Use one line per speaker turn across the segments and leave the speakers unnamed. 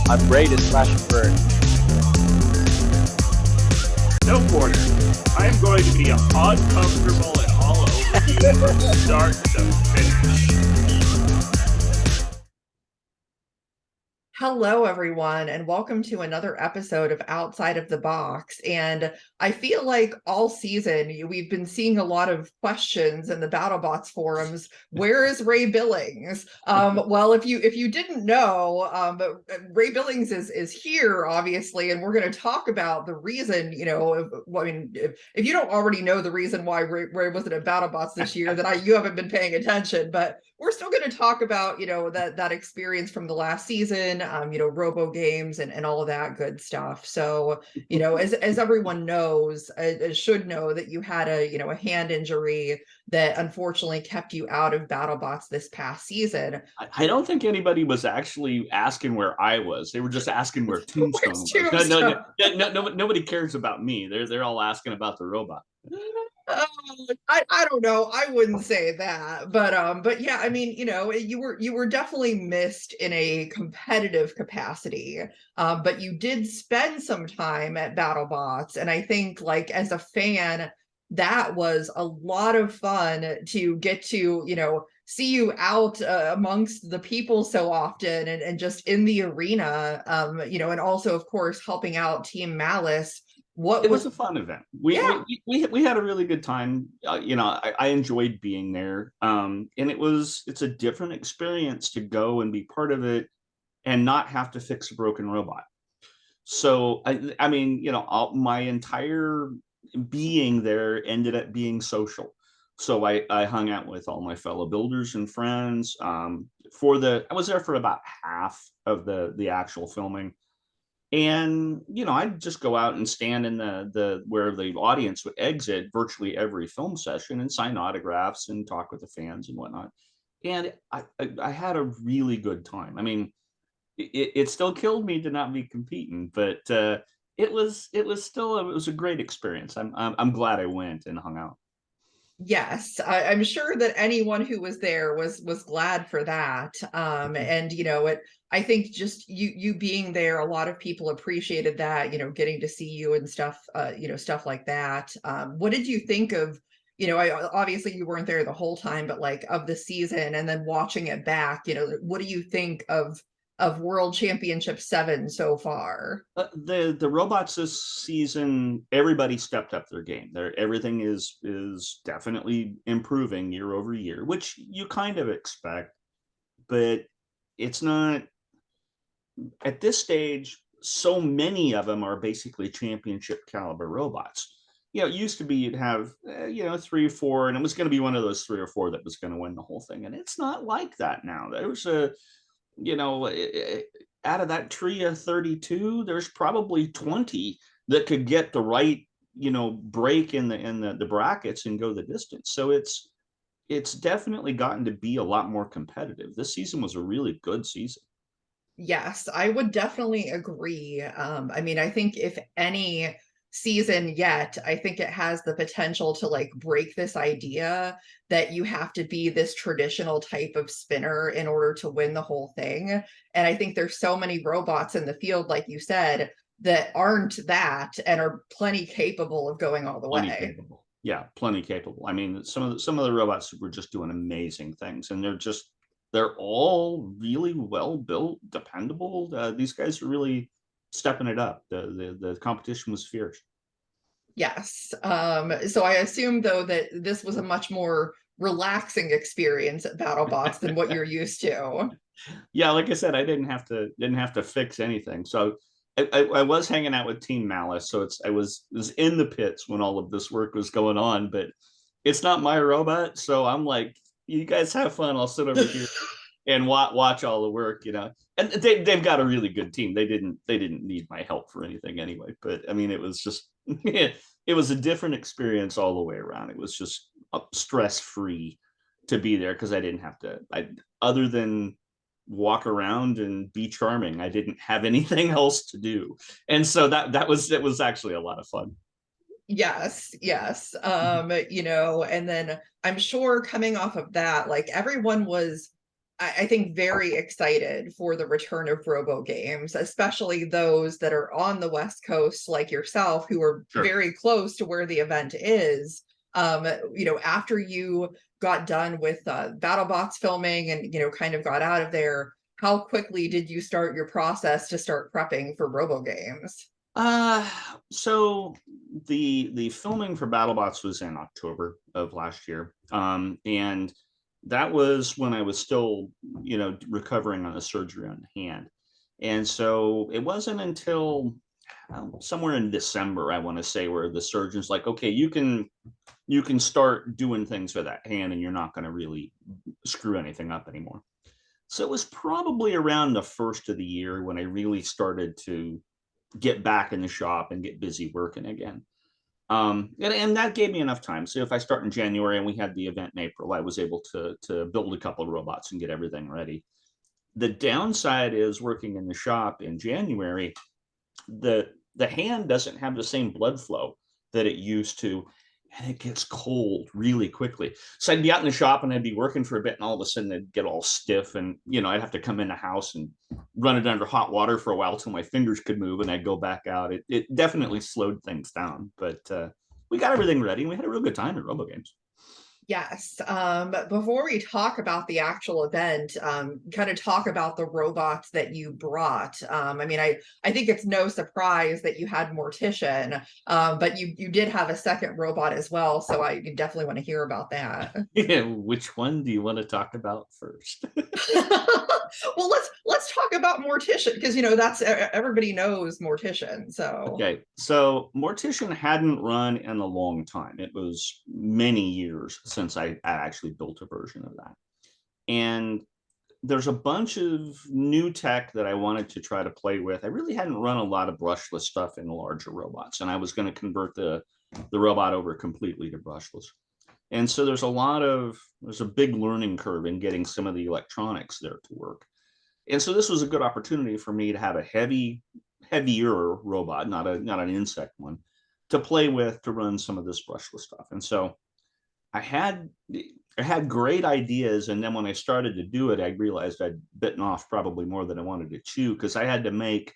I'm ready to slash and burn.
No quarter. I am going to be uncomfortable and all over you from start to finish.
Hello, everyone, and welcome to another episode of Outside of the Box. And I feel like all season we've been seeing a lot of questions in the BattleBots forums. Where is Ray Billings? Well, if you didn't know, Ray Billings is here, obviously, and we're going to talk about the reason. If you don't already know the reason why Ray wasn't at BattleBots this year, then you haven't been paying attention. But we're still going to talk about that experience from the last season. RoboGames and all of that good stuff. So, as everyone knows, should know that you had a hand injury that unfortunately kept you out of BattleBots this past season.
I don't think anybody was actually asking where I was. They were just asking where Tombstone was.
Tombstone?
Nobody cares about me. They're all asking about the robot.
I don't know. I wouldn't say that, but yeah, I mean, you were definitely missed in a competitive capacity, but you did spend some time at BattleBots, and I think, like, as a fan, that was a lot of fun to get to, see you out amongst the people so often, and just in the arena, and also, of course, helping out Team Malice.
It was a fun event. We had a really good time. I enjoyed being there. And it's a different experience to go and be part of it and not have to fix a broken robot. So I mean, my entire being there ended up being social. So I hung out with all my fellow builders and friends. I was there for about half of the actual filming. And I'd just go out and stand in the where the audience would exit virtually every film session and sign autographs and talk with the fans and whatnot. And I had a really good time. I mean, it still killed me to not be competing, but it was a great experience. I'm glad I went and hung out.
Yes, I'm sure that anyone who was there was glad for that. And I think just you being there, a lot of people appreciated that, getting to see you and stuff, stuff like that. What did you think of, obviously you weren't there the whole time, but like of the season and then watching it back, what do you think of World Championship 7 so far?
The robots this season, everybody stepped up their game. Everything is definitely improving year over year, which you kind of expect, but it's not at this stage. So many of them are basically championship caliber robots. It used to be you'd have 3 or 4, and it was going to be one of those 3 or 4 that was going to win the whole thing, and it's not like that now. There's out of that tree of 32, there's probably 20 that could get the right, break in the brackets and go the distance. So it's definitely gotten to be a lot more competitive. This season was a really good season.
Yes, I would definitely agree. I mean, I think if any season yet, I think it has the potential to like break this idea that you have to be this traditional type of spinner in order to win the whole thing. And I think there's so many robots in the field, like you said, that aren't that and are plenty capable of going all the way.
Capable. Yeah, plenty capable. I mean, some of the robots were just doing amazing things, and they're all really well built, dependable. These guys are really stepping it up. The competition was fierce.
Yes. So I assume, though, that this was a much more relaxing experience at BattleBots than what you're used to.
Yeah, like I said, I didn't have to fix anything. So I was hanging out with Team Malice, so I was in the pits when all of this work was going on, but it's not my robot, so I'm like, you guys have fun. I'll sit over here and watch all the work, And they've got a really good team. They didn't need my help for anything anyway. But I mean, it was just it was a different experience all the way around. It was just stress free to be there because I didn't have to. Other than walk around and be charming, I didn't have anything else to do, and so that was actually a lot of fun.
Yes. And then I'm sure coming off of that, like everyone was I think, very excited for the return of RoboGames, especially those that are on the West Coast, like yourself, who are
Sure.
very close to where the event is. After you got done with BattleBots filming and, kind of got out of there, how quickly did you start your process to start prepping for RoboGames?
So the filming for BattleBots was in October of last year. And that was when I was still, recovering on the surgery on the hand. And so it wasn't until somewhere in December, I want to say, where the surgeon's like, okay, you can start doing things with that hand and you're not going to really screw anything up anymore. So it was probably around the first of the year when I really started to get back in the shop and get busy working again. And that gave me enough time. So if I start in January and we had the event in April, I was able to build a couple of robots and get everything ready. The downside is working in the shop in January, the hand doesn't have the same blood flow that it used to, and it gets cold really quickly. So I'd be out in the shop and I'd be working for a bit, and all of a sudden it'd get all stiff, and I'd have to come in the house and run it under hot water for a while till my fingers could move, and I'd go back out. It definitely slowed things down, but we got everything ready, and we had a real good time at RoboGames.
Yes. But before we talk about the actual event, kind of talk about the robots that you brought. I think it's no surprise that you had Mortician, but you did have a second robot as well. So I definitely want to hear about that.
Yeah, which one do you want to talk about first?
Well, let's talk about Mortician, because that's everybody knows Mortician. So
Okay, so Mortician hadn't run in a long time. It was many years since I actually built a version of that. And there's a bunch of new tech that I wanted to try to play with. I really hadn't run a lot of brushless stuff in larger robots, and I was going to convert the robot over completely to brushless. And so there's a big learning curve in getting some of the electronics there to work. And so this was a good opportunity for me to have a heavier robot, not an insect one, to play with to run some of this brushless stuff. And so I had I had great ideas, and then when I started to do it, I realized I'd bitten off probably more than I wanted to chew, because I had to make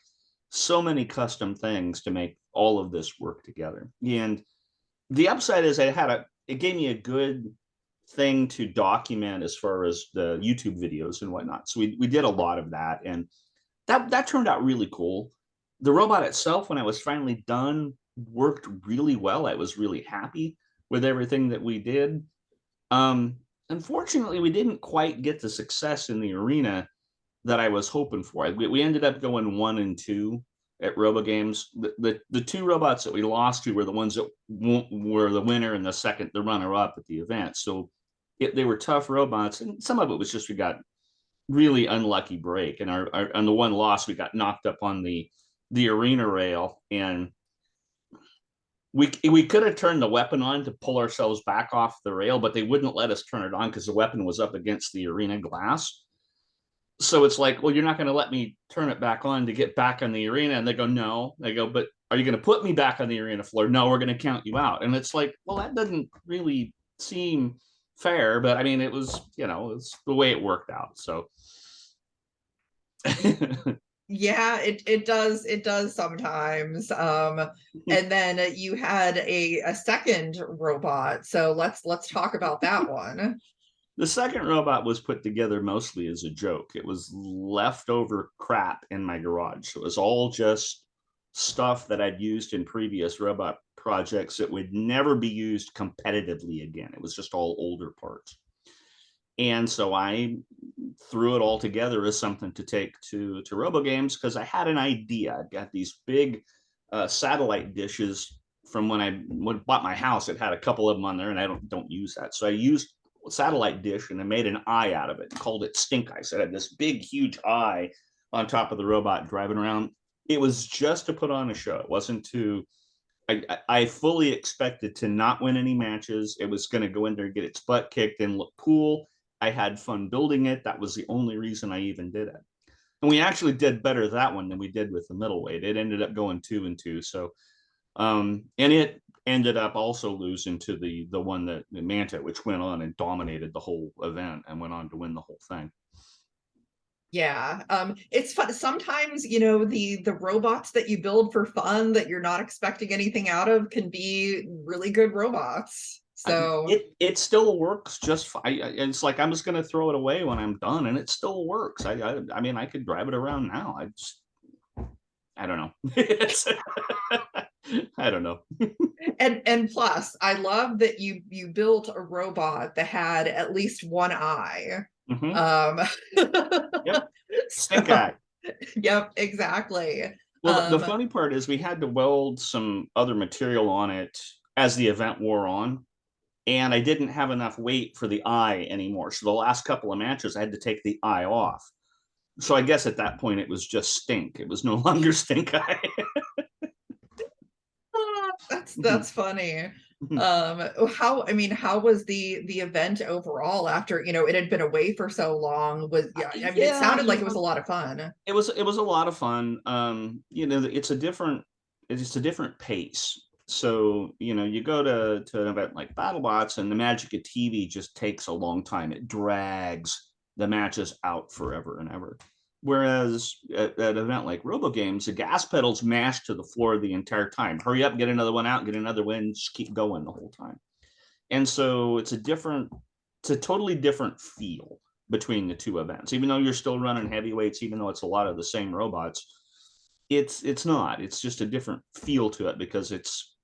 so many custom things to make all of this work together. And the upside is it gave me a good thing to document as far as the YouTube videos and whatnot. So we did a lot of that, and that turned out really cool. The robot itself, when I was finally done, worked really well. I was really happy with everything that we did. Unfortunately, we didn't quite get the success in the arena that I was hoping for. We ended up going 1 and 2 at RoboGames. The two robots that we lost to were the ones that were the winner and the runner up at the event. So they were tough robots, and some of it was just we got really unlucky break, and our on the one loss we got knocked up on the arena rail, and we could have turned the weapon on to pull ourselves back off the rail, but they wouldn't let us turn it on because the weapon was up against the arena glass. So it's like, well, you're not going to let me turn it back on to get back on the arena. And they go, no. They go, but are you going to put me back on the arena floor? No, we're going to count you out. And it's like, well, that doesn't really seem fair. But I mean, it was, it's the way it worked out. So.
yeah, it does sometimes. And then you had a second robot. So let's talk about that one.
The second robot was put together mostly as a joke. It was leftover crap in my garage. So it was all just stuff that I'd used in previous robot projects that would never be used competitively again. It was just all older parts. And so I threw it all together as something to take to RoboGames, because I had an idea. I've got these big satellite dishes from when I bought my house. It had a couple of them on there, and I don't use that. So I used satellite dish and I made an eye out of it and called it Stink Eye. So I had this big, huge eye on top of the robot driving around. It was just to put on a show. It wasn't to. I fully expected to not win any matches. It was going to go in there and get its butt kicked and look cool. I had fun building it. That was the only reason I even did it. And we actually did better that one than we did with the middleweight. It ended up going 2-2. So, and it ended up also losing to the one that the Manta, which went on and dominated the whole event and went on to win the whole thing.
Yeah. It's fun. Sometimes, the robots that you build for fun that you're not expecting anything out of can be really good robots. So
It still works just fine. It's like I'm just going to throw it away when I'm done, and it still works. I mean, I could drive it around now. I don't know. I don't know.
and plus, I love that you built a robot that had at least one eye.
Mm-hmm.
Um
Yep. Stink
so
eye.
yep, exactly.
Well, the funny part is we had to weld some other material on it as the event wore on, and I didn't have enough weight for the eye anymore. So the last couple of matches, I had to take the eye off. So I guess at that point it was just stink. It was no longer stink eye.
That's funny. How was the event overall after, it had been away for so long? It
Yeah,
sounded like it was a lot of fun.
it was a lot of fun. It's a different pace. So you go to an event like BattleBots, and the magic of TV just takes a long time. It drags the matches out forever and ever. Whereas at an event like RoboGames, the gas pedal's mashed to the floor the entire time. Hurry up, get another one out, get another win, just keep going the whole time. And so it's a totally different feel between the two events. Even though you're still running heavyweights, even though it's a lot of the same robots, it's not. It's just a different feel to it because it's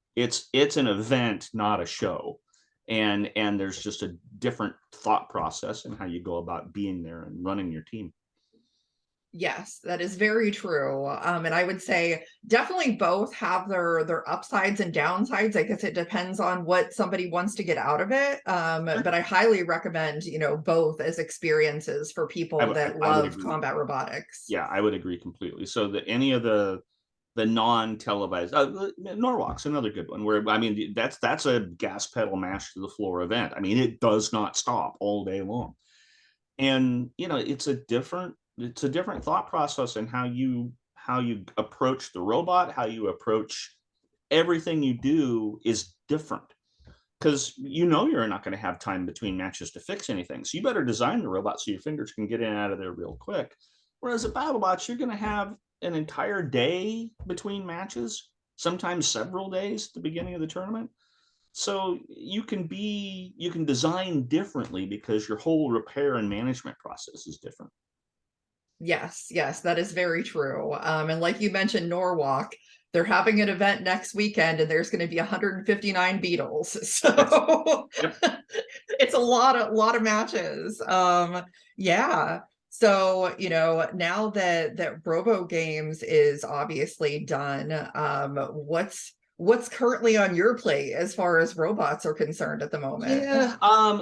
an event, not a show. And there's just a different thought process in how you go about being there and running your team.
Yes, that is very true. And I would say definitely both have their upsides and downsides. I guess it depends on what somebody wants to get out of it. But I highly recommend, both as experiences for people that
I would
love
agree.
combat robotics.
Yeah, I would agree completely. So that any of the non-televised Norwalk's another good one where I mean that's a gas pedal mash to the floor event. I mean it does not stop all day long, and it's a different thought process in how you approach the robot, how you approach everything you do is different because you're not going to have time between matches to fix anything. So you better design the robot so your fingers can get in and out of there real quick. Whereas at BattleBots, you're going to have an entire day between matches, sometimes several days at the beginning of the tournament. So you can design differently because your whole repair and management process is different.
Yes, yes, that is very true. And like you mentioned, Norwalk, they're having an event next weekend, and there's going to be 159 beetles. So
Yep.
it's a lot of matches. Yeah. So, now that RoboGames is obviously done, what's currently on your plate as far as robots are concerned at the moment?
Yeah.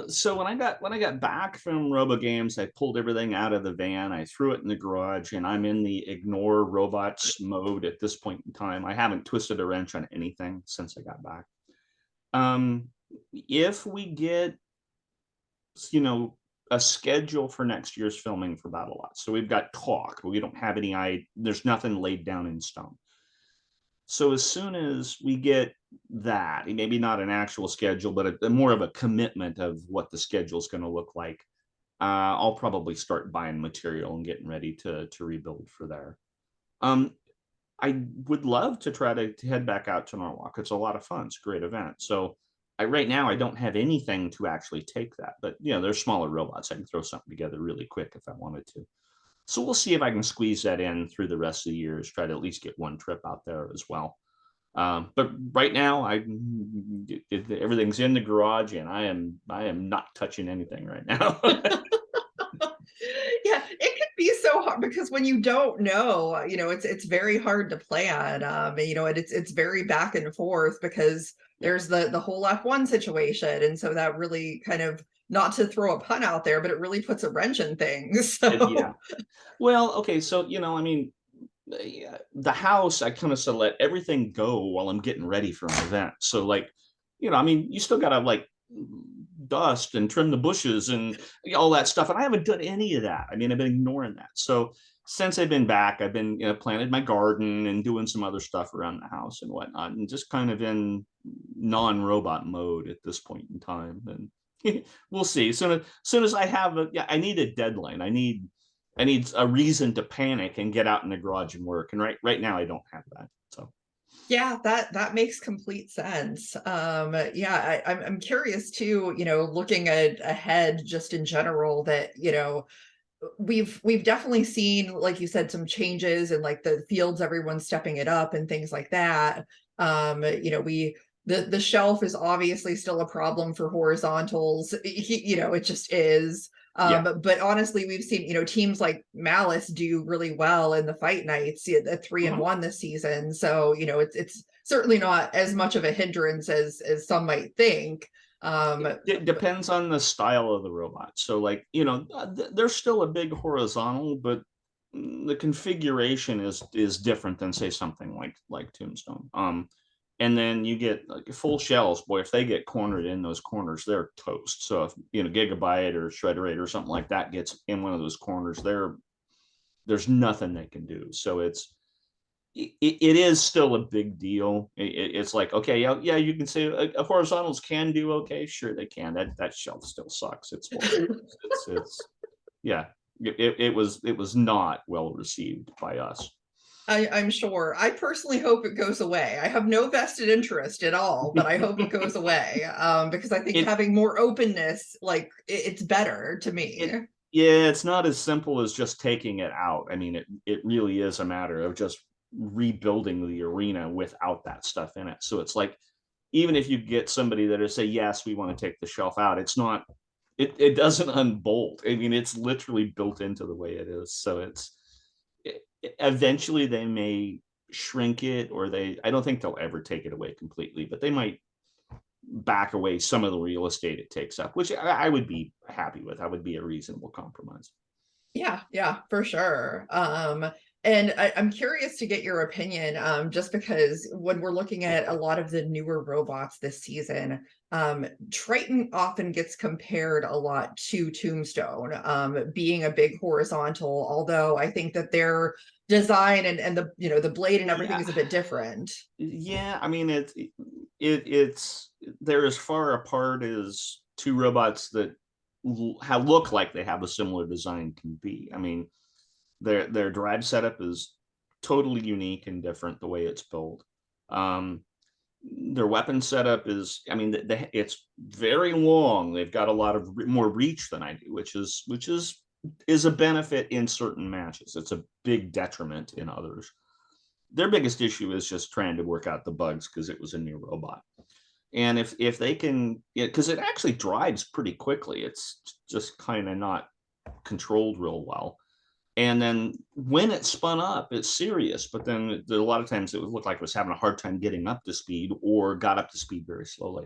So when I got back from RoboGames, I pulled everything out of the van. I threw it in the garage, and I'm in the ignore robots mode at this point in time. I haven't twisted a wrench on anything since I got back. Um, if we get, you know, a schedule for next year's filming for BattleBots, so we've got talk, but we don't have any. There's nothing laid down in stone. So as soon as we get that, maybe not an actual schedule, but more of a commitment of what the schedule is going to look like, I'll probably start buying material and getting ready to rebuild for there. Um, I would love to try to head back out to Norwalk. It's a lot of fun. It's a great event. So right now I don't have anything to actually take that, but there's smaller robots. I can throw something together really quick if I wanted to. So we'll see if I can squeeze that in through the rest of the years. Try to at least get one trip out there as well. But right now, everything's in the garage, and I am not touching anything right now.
Yeah, it can be so hard because when you don't know, it's very hard to plan. And it's very back and forth because
Yeah,
there's the whole F1 situation, and so that really kind of, not to throw a pun out there, but it really puts a wrench in things.
yeah.
So
Well, okay, so I mean, the house, I kind of said let everything go while I'm getting ready for an event. So like, I mean, you still gotta like dust and trim the bushes and all that stuff. And I haven't done any of that. I mean, I've been ignoring that. So since I've been back, I've been planted my garden and doing some other stuff around the house and whatnot, and just kind of in non-robot mode at this point in time. And we'll see. Soon as I have I need a deadline. I need a reason to panic and get out in the garage and work. And right now I don't have that. So
Yeah, that makes complete sense. Yeah, I'm curious too, looking ahead just in general, that, we've definitely seen, like you said, some changes in like the fields, everyone's stepping it up and things like that. We the shelf is obviously still a problem for horizontals. It just is.
yeah.
But honestly, we've seen, teams like Malice do really well in the fight nights at 3-1 this season. So, it's certainly not as much of a hindrance as some might think.
It depends on the style of the robot. So like, there's still a big horizontal, but the configuration is different than say something like Tombstone. And then you get like full shells, boy, if they get cornered in those corners, they're toast. So if Gigabyte or Shredder or something like that gets in one of those corners, there's nothing they can do. So it is still a big deal. It's like, okay, yeah, you can say horizontals can do okay. Sure, they can. That shelf still sucks. It's horrible. It's yeah. It was not well received by us.
I'm sure. I personally hope it goes away. I have no vested interest at all, but I hope it goes away, because I think
it
having more openness, like it's better to me.
it yeah, it's not as simple as just taking it out. I mean, it really is a matter of just rebuilding the arena without that stuff in it. So it's like, even if you get somebody that will say, yes, we want to take the shelf out, it's not, it doesn't unbolt. I mean, it's literally built into the way it is. So eventually they may shrink it, or I don't think they'll ever take it away completely, but they might back away some of the real estate it takes up, which I would be happy with. That would be a reasonable compromise.
Yeah, for sure. And I'm curious to get your opinion, just because when we're looking at a lot of the newer robots this season, Triton often gets compared a lot to Tombstone, being a big horizontal, although I think that their design and the blade and everything
Yeah,
is a bit different.
yeah. I mean, it's they're as far apart as two robots that look like they have a similar design can be. I mean, their drive setup is totally unique and different the way it's built. Um, their weapon setup is, I mean, it's very long. They've got a lot of more reach than I do, which is a benefit in certain matches. It's a big detriment in others. Their biggest issue is just trying to work out the bugs because it was a new robot. And if they can, because it actually drives pretty quickly, it's just kind of not controlled real well. And then when it spun up, it's serious. But then a lot of times it would look like it was having a hard time getting up to speed, or got up to speed very slowly.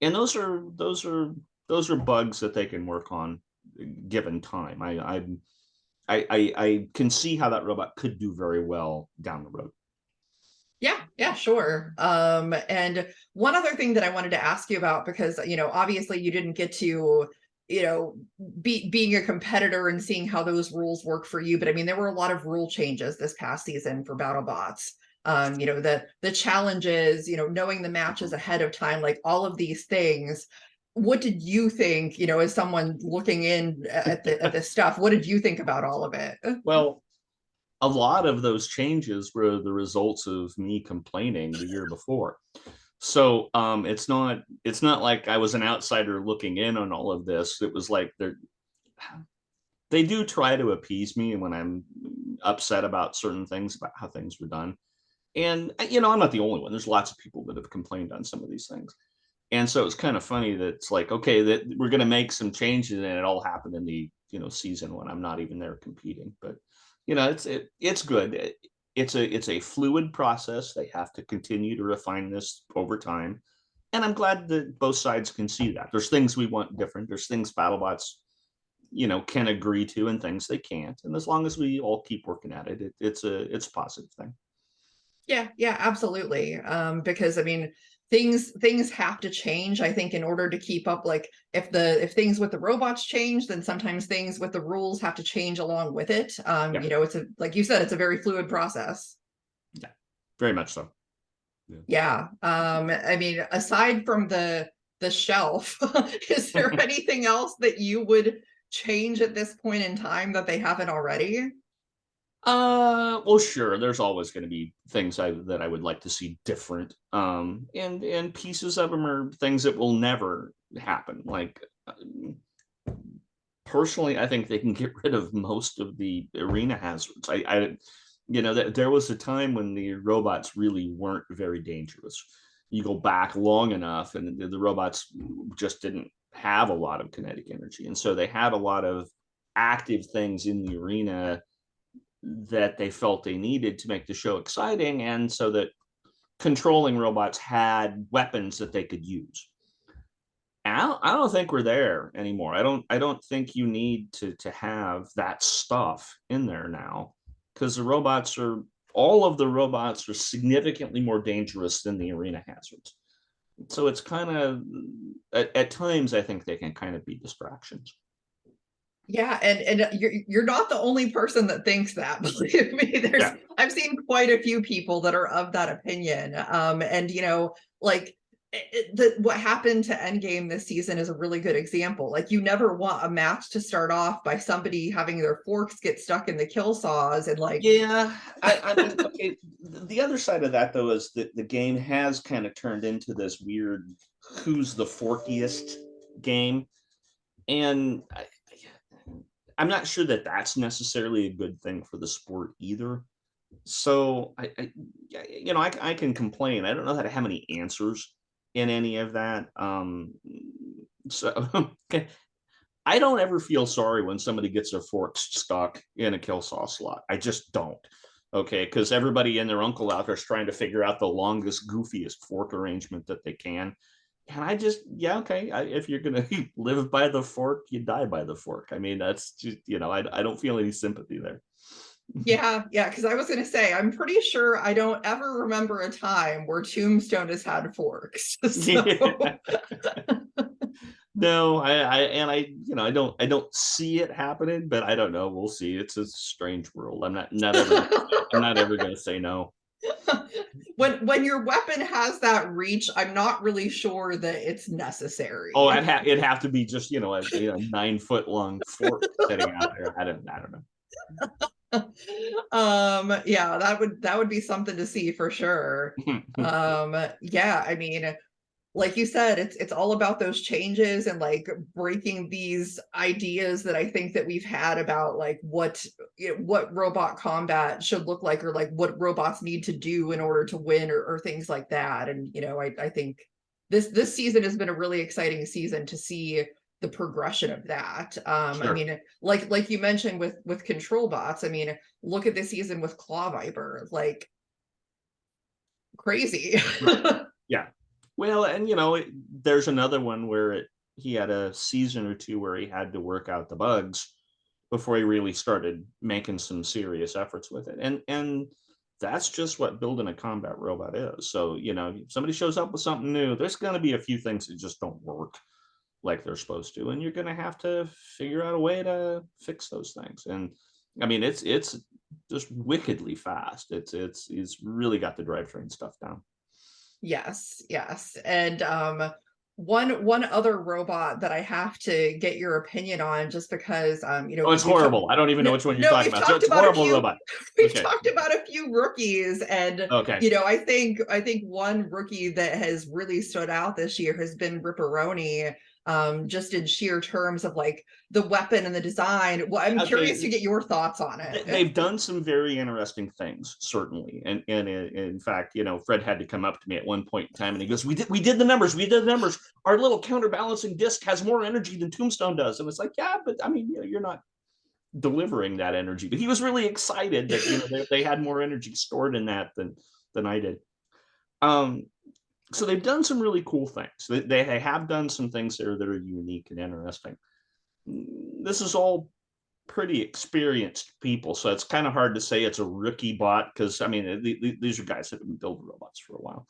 And those are bugs that they can work on given time. I can see how that robot could do very well down the road.
Yeah, sure. And one other thing that I wanted to ask you about, because obviously you didn't get to, being a competitor and seeing how those rules work for you, but I mean there were a lot of rule changes this past season for BattleBots. The challenges, knowing the matches ahead of time, like all of these things. What did you think, as someone looking in at this stuff, what did you think about all of it?
Well, a lot of those changes were the results of me complaining the year before. So it's not like I was an outsider looking in on all of this. It was like they do try to appease me when I'm upset about certain things, about how things were done. And I'm not the only one. There's lots of people that have complained on some of these things. And so it's kind of funny that it's like, okay, that we're going to make some changes, and it all happened in the season when I'm not even there competing. But it's good. It's a fluid process. They have to continue to refine this over time, and I'm glad that both sides can see that. There's things we want different. There's things BattleBots can agree to, and things they can't. And as long as we all keep working at it, it's a positive thing.
Yeah, absolutely. Because I mean, things have to change, I think, in order to keep up. Like if things with the robots change, then sometimes things with the rules have to change along with it.
Yeah,
It's like you said, it's a very fluid process.
yeah, very much so. Yeah.
Yeah. I mean, aside from the shelf, is there anything else that you would change at this point in time that they haven't already?
Well, sure. There's always going to be things that I would like to see different. And pieces of them are things that will never happen. Like, personally, I think they can get rid of most of the arena hazards. There was a time when the robots really weren't very dangerous. You go back long enough, and the robots just didn't have a lot of kinetic energy, and so they had a lot of active things in the arena that they felt they needed to make the show exciting, and so that controlling robots had weapons that they could use. I don't think we're there anymore. I don't think you need to have that stuff in there now, because all of the robots are significantly more dangerous than the arena hazards. So it's kind of at times I think they can kind of be distractions.
Yeah, and you're not the only person that thinks that. Believe me, I've seen quite a few people that are of that opinion. And like what happened to Endgame this season is a really good example. Like, you never want a match to start off by somebody having their forks get stuck in the kill saws and like.
Yeah, I mean, okay, the other side of that though is that the game has kind of turned into this weird who's the forkiest game, and I'm not sure that that's necessarily a good thing for the sport either. So I can complain. I don't know how to have any answers in any of that. So I don't ever feel sorry when somebody gets their forks stuck in a kill saw slot. I just don't. Okay, because everybody and their uncle out there is trying to figure out the longest, goofiest fork arrangement that they can. And I just, yeah, okay. If you're gonna live by the fork, you die by the fork. I mean, that's just, I don't feel any sympathy there.
Yeah, because I was going to say, I'm pretty sure I don't ever remember a time where Tombstone has had forks. So.
Yeah. No, I don't see it happening, but I don't know. We'll see. It's a strange world. I'm not ever going to say no.
When your weapon has that reach, I'm not really sure that it's necessary.
Oh, it'd have to be just a 9-foot long fork sitting out there. I don't know.
Yeah, that would be something to see for sure. Yeah, I mean, like you said, it's all about those changes and like breaking these ideas that I think that we've had about like what robot combat should look like, or like what robots need to do in order to win, or things like that. And I think this season has been a really exciting season to see the progression of that.
Sure.
I mean, like you mentioned with control bots, I mean, look at this season with Claw Viper, like crazy.
Yeah. Well, and there's another one where he had a season or two where he had to work out the bugs before he really started making some serious efforts with it. And that's just what building a combat robot is. So, if somebody shows up with something new, there's going to be a few things that just don't work like they're supposed to, and you're going to have to figure out a way to fix those things. And I mean, it's just wickedly fast. It's really got the drivetrain stuff down.
Yes. And one other robot that I have to get your opinion on, just because
Oh, it's horrible. I don't even know which one you're talking about.
Talked
It's a horrible robot.
We've talked about a few rookies, and
okay.
I think one rookie that has really stood out this year has been Ripperoni. Just in sheer terms of like the weapon and the design. Well, I'm curious to get your thoughts on it.
They've done some very interesting things, certainly, and in fact, Fred had to come up to me at one point in time, and he goes, "We did the numbers. Our little counterbalancing disc has more energy than Tombstone does," and it's like, yeah, but I mean, you're not delivering that energy. But he was really excited that they had more energy stored in that than I did. So they've done some really cool things. They have done some things that are unique and interesting. This is all pretty experienced people, so it's kind of hard to say it's a rookie bot, because I mean these are guys that have been building robots for a while,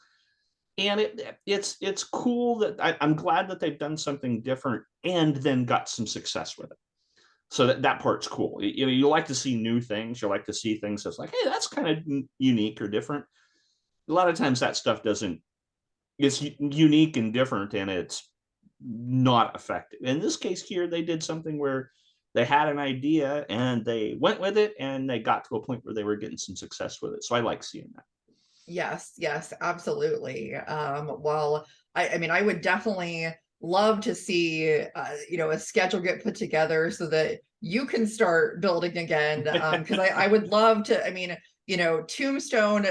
and it's cool that I'm glad that they've done something different and then got some success with it. So that part's cool. You like to see new things. You like to see things that's like, hey, that's kind of unique or different. A lot of times that stuff doesn't. It's unique and different, and it's not effective. In this case here, they did something where They had an idea and they went with it, and they got to a point where they were getting some success with it. So I like seeing that.
Yes, absolutely. Well, I mean, I would definitely love to see, a schedule get put together so that you can start building again. Because I would love to, I mean, Tombstone,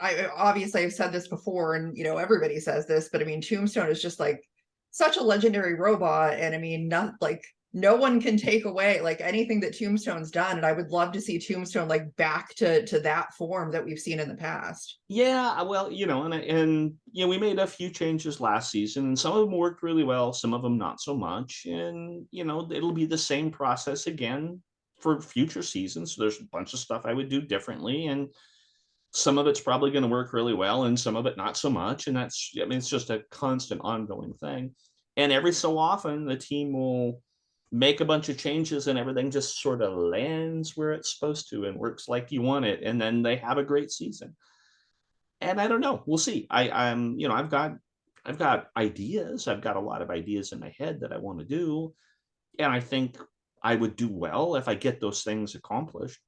I obviously I've said this before, and, everybody says this, but I mean, Tombstone is just like such a legendary robot. And I mean, not like, no one can take away like anything that Tombstone's done. And I would love to see Tombstone like back to that form that we've seen in the past.
Yeah, well, we made a few changes last season, and some of them worked really well, some of them not so much. And it'll be the same process again for future seasons. So there's a bunch of stuff I would do differently, and some of it's probably going to work really well, and some of it not so much. And it's just a constant ongoing thing. And every so often, the team will make a bunch of changes, and everything just sort of lands where it's supposed to and works like you want it, and then they have a great season. And I don't know, we'll see. I've got ideas. I've got a lot of ideas in my head that I want to do, and I think I would do well if I get those things accomplished.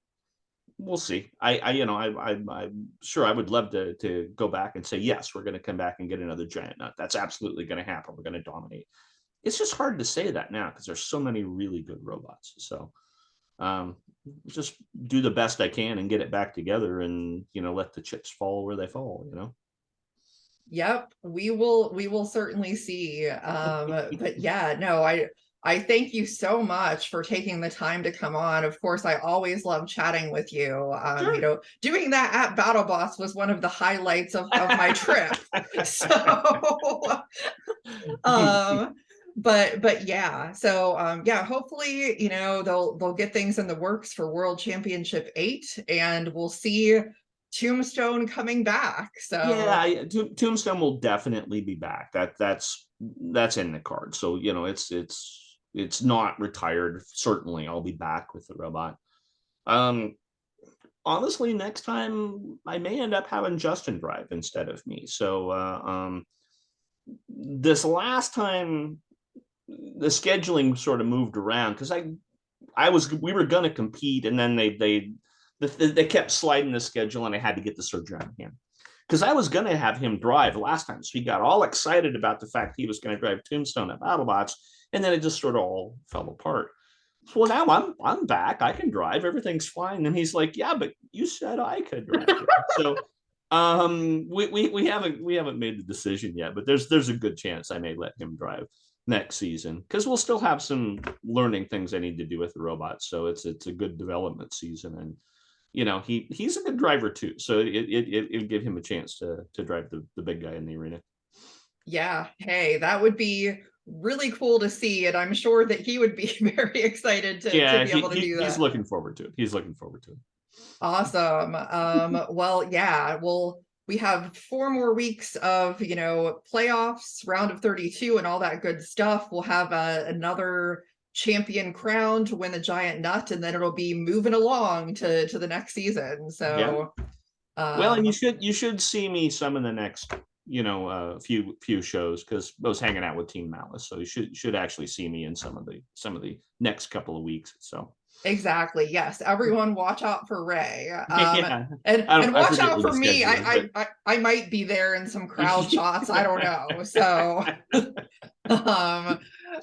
We'll see. I'm sure I would love to go back and say, yes, we're going to come back and get another giant nut. That's absolutely going to happen. We're going to dominate. It's just hard to say that now because there's so many really good robots. So just do the best I can and get it back together, and let the chips fall where they fall.
Yep, we will certainly see. But yeah, no, I thank you so much for taking the time to come on. Of course, I always love chatting with you.
Sure.
Doing that at BattleBots was one of the highlights of my trip. So um but yeah, so yeah, hopefully, they'll get things in the works for World Championship 8, and we'll see Tombstone coming back. So
Yeah, Tombstone will definitely be back. That's in the card. So it's not retired. Certainly, I'll be back with the robot. Um, Honestly, next time I may end up having Justin drive instead of me. So this last time, the scheduling sort of moved around because we were gonna compete, and then they kept sliding the schedule, and I had to get the surgery on him because I was gonna have him drive last time. So he got all excited about the fact he was going to drive Tombstone at BattleBots, and then it just sort of all fell apart. So, well, now I'm back. I can drive. Everything's fine. And he's like, yeah, but you said I could drive. So we haven't made the decision yet, but there's a good chance I may let him drive next season because we'll still have some learning things I need to do with the robot. So it's a good development season, and he's a good driver too. So it'll give him a chance to drive the big guy in the arena.
yeah, hey, that would be really cool to see, and I'm sure that he would be very excited to be able to do that.
He's looking forward to it. He's looking forward to it.
Awesome. Well, yeah, we have 4 more weeks of, playoffs, round of 32, and all that good stuff. We'll have another champion crown to win the giant nut, and then it'll be moving along to the next season. So,
yeah. Well, and you should see me some in the next few shows because I was hanging out with Team Malice, so you should actually see me in some of the next couple of weeks. So.
Exactly. Yes. Everyone watch out for Ray.
Yeah.
And watch out for me. I might be there in some crowd shots. I don't know. So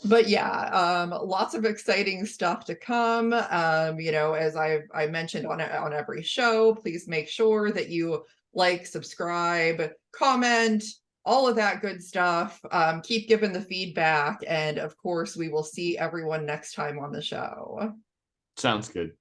but yeah, lots of exciting stuff to come. As I mentioned on every show, please make sure that you like, subscribe, comment, all of that good stuff. Keep giving the feedback, and of course we will see everyone next time on the show.
Sounds good.